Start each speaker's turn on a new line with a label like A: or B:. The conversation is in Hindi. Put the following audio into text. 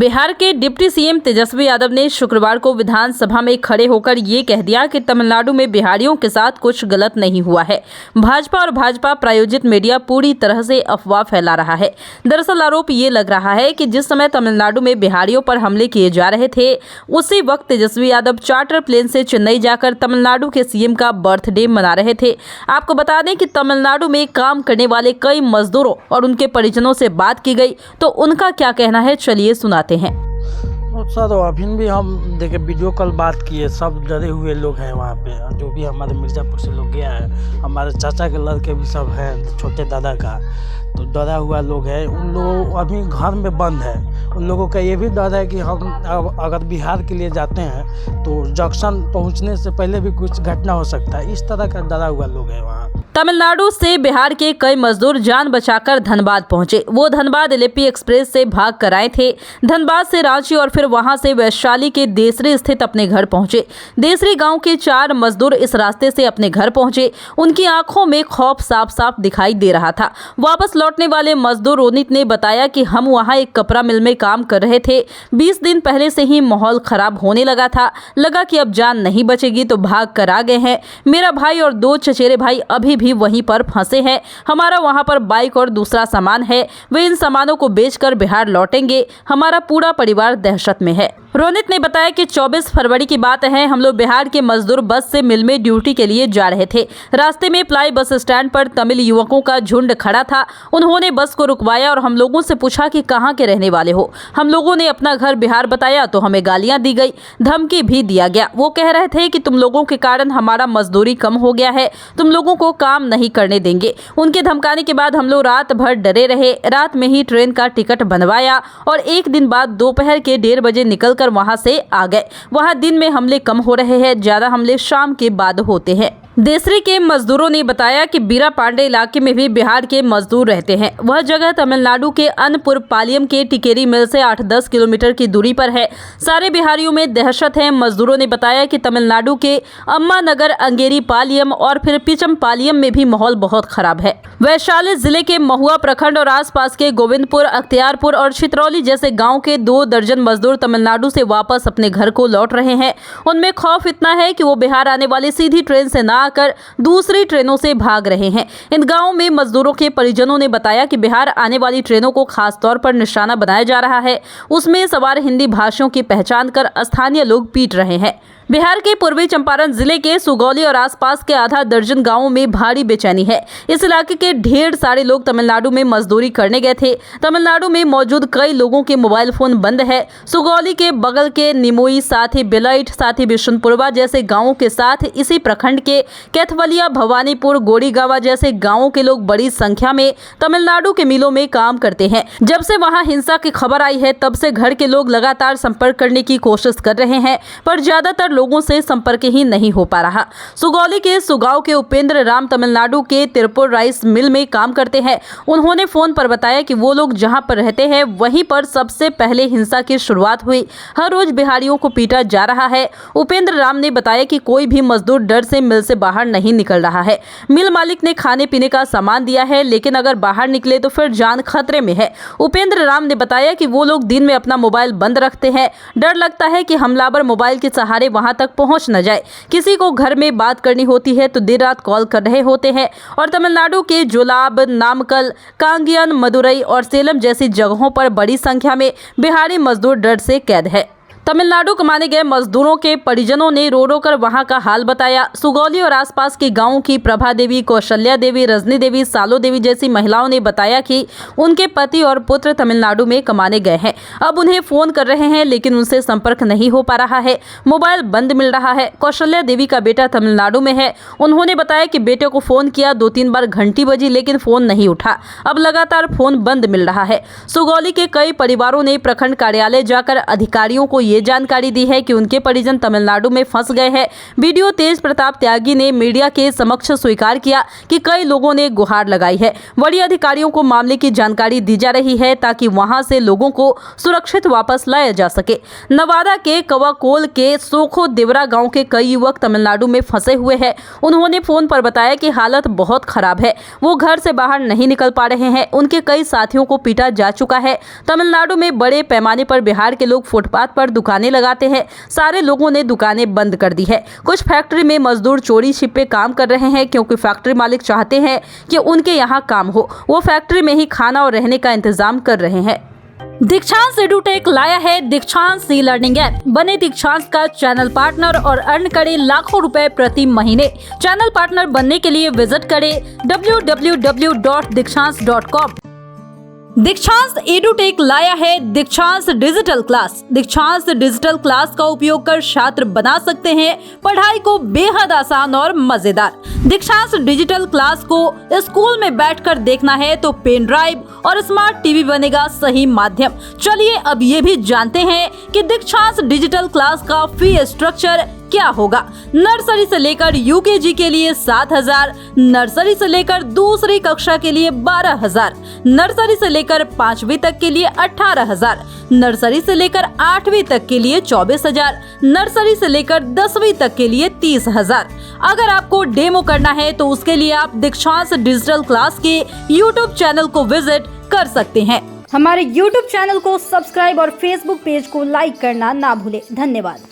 A: बिहार के डिप्टी सीएम तेजस्वी यादव ने शुक्रवार को विधानसभा में खड़े होकर ये कह दिया कि तमिलनाडु में बिहारियों के साथ कुछ गलत नहीं हुआ है। भाजपा और भाजपा प्रायोजित मीडिया पूरी तरह से अफवाह फैला रहा है। दरअसल आरोप ये लग रहा है कि जिस समय तमिलनाडु में बिहारियों पर हमले किए जा रहे थे, उसी वक्त तेजस्वी यादव चार्टर प्लेन से चेन्नई जाकर तमिलनाडु के सीएम का बर्थडे मना रहे थे। आपको बता दें कि तमिलनाडु में काम करने वाले कई मजदूरों और उनके परिजनों से बात की गई, तो उनका क्या कहना है, चलिए सुनाते हैं।
B: सर अभी भी हम देखे वीडियो कॉल बात किए, सब डरे हुए लोग हैं वहाँ पे। जो भी हमारे मिर्ज़ापुर से लोग गया है, हमारे चाचा के लड़के भी सब हैं, छोटे दादा का, तो डरा हुआ लोग है। उन लोग अभी घर में बंद है। उन लोगों का ये भी डर है कि हम अगर बिहार के लिए जाते हैं तो जंक्शन पहुँचने से पहले भी कुछ घटना हो सकता है। इस तरह का डरा हुआ लोग है वहाँ।
A: तमिलनाडु से बिहार के कई मजदूर जान बचाकर धनबाद पहुंचे। वो धनबाद एलेपी एक्सप्रेस से भाग कर आए थे। धनबाद से रांची और फिर वहां से वैशाली के देसरी स्थित अपने घर पहुंचे। देसरी गांव के 4 मजदूर इस रास्ते से अपने घर पहुंचे। उनकी आंखों में खौफ साफ साफ दिखाई दे रहा था। वापस लौटने वाले मजदूर रोनित ने बताया कि हम वहाँ एक कपड़ा मिल में काम कर रहे थे। 20 दिन पहले से ही माहौल खराब होने लगा था। लगा कि अब जान नहीं बचेगी तो भाग कर आ गए हैं। मेरा भाई और 2 चचेरे भाई अभी भी वहीं पर फंसे हैं। हमारा वहां पर बाइक और दूसरा सामान है। वे इन सामानों को बेचकर बिहार लौटेंगे। हमारा पूरा परिवार दहशत में है। रोनित ने बताया कि 24 फरवरी की बात है। हम लोग बिहार के मजदूर बस से मिल में ड्यूटी के लिए जा रहे थे। रास्ते में प्लाई बस स्टैंड पर तमिल युवकों का झुंड खड़ा था। उन्होंने बस को रुकवाया और हम लोगों से पूछा कि कहाँ के रहने वाले हो। हम लोगों ने अपना घर बिहार बताया तो हमें गालियां दी गई, धमकी भी दिया गया। वो कह रहे थे कि तुम लोगों के कारण हमारा मजदूरी कम हो गया है, तुम लोगों को काम नहीं करने देंगे। उनके धमकाने के बाद हम लोग रात भर डरे रहे। रात में ही ट्रेन का टिकट बनवाया और एक दिन बाद दोपहर के 1:30 बजे निकल कर वहां से आ गए। वहां दिन में हमले कम हो रहे हैं, ज्यादा हमले शाम के बाद होते हैं। देसरी के मजदूरों ने बताया कि बीरा पांडे इलाके में भी बिहार के मजदूर रहते हैं। वह जगह तमिलनाडु के अन्नपुर पालियम के टिकेरी मिल से 8-10 किलोमीटर की दूरी पर है। सारे बिहारियों में दहशत है। मजदूरों ने बताया कि तमिलनाडु के अम्मा नगर, अंगेरी पालियम और फिर पिचम पालियम में भी माहौल बहुत खराब है। वैशाली जिले के महुआ प्रखंड और आसपास के गोविंदपुर, अख्तियारपुर और छितरौली जैसे गाँव के 2 दर्जन मजदूर तमिलनाडु से वापस अपने घर को लौट रहे हैं। उनमें खौफ इतना है कि वो बिहार आने वाली सीधी ट्रेन से न आकर दूसरी ट्रेनों से भाग रहे हैं। इन गांवों में मजदूरों के परिजनों ने बताया कि बिहार आने वाली ट्रेनों को खास तौर पर निशाना बनाया जा रहा है। उसमें सवार हिंदी भाषियों की पहचान कर स्थानीय लोग पीट रहे हैं। बिहार के पूर्वी चंपारण जिले के सुगौली और आसपास के आधा दर्जन गांवों में भारी बेचैनी है। इस इलाके के ढेर सारे लोग तमिलनाडु में मजदूरी करने गए थे। तमिलनाडु में मौजूद कई लोगों के मोबाइल फोन बंद है। सुगौली के बगल के निमोई, साथ ही बिलाइट, साथ ही बिशुनपुरवा जैसे गाँवों के साथ इसी प्रखंड के कैथवलिया, भवानीपुर, गोड़ीगावा जैसे गाँवों के लोग बड़ी संख्या में तमिलनाडु के मिलों में काम करते हैं। जब से वहाँ हिंसा की खबर आई है, तब से घर के लोग लगातार संपर्क करने की कोशिश कर रहे हैं, पर ज्यादातर लोगों से संपर्क ही नहीं हो पा रहा। सुगौली के सुगांव के उपेंद्र राम तमिलनाडु के तिरुपुर राइस मिल में काम करते हैं। उन्होंने फोन पर बताया कि वो लोग जहां पर रहते हैं वहीं पर सबसे पहले हिंसा की शुरुआत हुई। हर रोज बिहारियों को पीटा जा रहा है। उपेंद्र राम ने बताया कि कोई भी मजदूर डर से मिल से बाहर नहीं निकल रहा है। मिल मालिक ने खाने पीने का सामान दिया है, लेकिन अगर बाहर निकले तो फिर जान खतरे में है। उपेंद्र राम ने बताया कि वो लोग दिन में अपना मोबाइल बंद रखते हैं। डर लगता है कि हमलावर मोबाइल के सहारे वहां तक पहुंच न जाए। किसी को घर में बात करनी होती है तो देर रात कॉल कर रहे होते हैं। और तमिलनाडु के जोलाब, नामकल, कांगियन, मदुरई और सेलम जैसी जगहों पर बड़ी संख्या में बिहारी मजदूर डर से कैद है। तमिलनाडु कमाने गए मजदूरों के परिजनों ने रो रो कर वहां का हाल बताया। सुगौली और आसपास के गांवों की प्रभा देवी, कौशल्या देवी, रजनी देवी, सालो देवी जैसी महिलाओं ने बताया कि उनके पति और पुत्र तमिलनाडु में कमाने गए हैं। अब उन्हें फोन कर रहे हैं, लेकिन उनसे संपर्क नहीं हो पा रहा है। मोबाइल बंद मिल रहा है। कौशल्या देवी का बेटा तमिलनाडु में है। उन्होंने बताया कि बेटे को फोन किया, 2-3 बार घंटी बजी, लेकिन फोन नहीं उठा। अब लगातार फोन बंद मिल रहा है। सुगौली के कई परिवारों ने प्रखंड कार्यालय जाकर अधिकारियों को ये जानकारी दी है कि उनके परिजन तमिलनाडु में फंस गए हैं। वीडियो तेज प्रताप त्यागी ने मीडिया के समक्ष स्वीकार किया कि कई लोगों ने गुहार लगाई है। बड़ी अधिकारियों को मामले की जानकारी दी जा रही है ताकि वहां से लोगों को सुरक्षित वापस लाया जा सके। नवादा के कवाकोल के सोखो देवरा गांव के कई युवक तमिलनाडु में फंसे हुए हैं। उन्होंने फोन पर बताया कि हालत बहुत खराब है, वो घर से बाहर नहीं निकल पा रहे हैं। उनके कई साथियों को पीटा जा चुका है। तमिलनाडु में बड़े पैमाने पर बिहार के लोग फुटपाथ पर दुकानें लगाते हैं। सारे लोगों ने दुकानें बंद कर दी है। कुछ फैक्ट्री में मजदूर चोरी छिपे काम कर रहे हैं क्योंकि फैक्ट्री मालिक चाहते हैं कि उनके यहाँ काम हो। वो फैक्ट्री में ही खाना और रहने का इंतजाम कर रहे हैं। दीक्षांत एडुटेक लाया है दीक्षांत सी लर्निंग ऐप। बने दीक्षांत का चैनल पार्टनर और अर्न करें लाखों रुपए प्रति महीने। चैनल पार्टनर बनने के लिए विजिट करें www.dikshans.com। दीक्षांत एडुटेक लाया है दीक्षांत डिजिटल क्लास। दीक्षांत डिजिटल क्लास का उपयोग कर छात्र बना सकते हैं पढ़ाई को बेहद आसान और मजेदार। दीक्षांत डिजिटल क्लास को स्कूल में बैठकर देखना है तो पेन ड्राइव और स्मार्ट टीवी बनेगा सही माध्यम। चलिए अब ये भी जानते हैं कि दीक्षांत डिजिटल क्लास का फी स्ट्रक्चर क्या होगा। नर्सरी से लेकर यूकेजी के लिए 7,000, नर्सरी से लेकर दूसरी कक्षा के लिए 12,000, नर्सरी से लेकर 5वीं तक के लिए 18,000, नर्सरी से लेकर 8वीं तक के लिए 24,000, नर्सरी से लेकर 10वीं तक के लिए 30,000। अगर आपको डेमो करना है तो उसके लिए आप दीक्षांत डिजिटल क्लास के यूट्यूब चैनल को विजिट कर सकते हैं।
C: हमारे यूट्यूब चैनल को सब्सक्राइब और फेसबुक पेज को लाइक करना ना भूलें। धन्यवाद।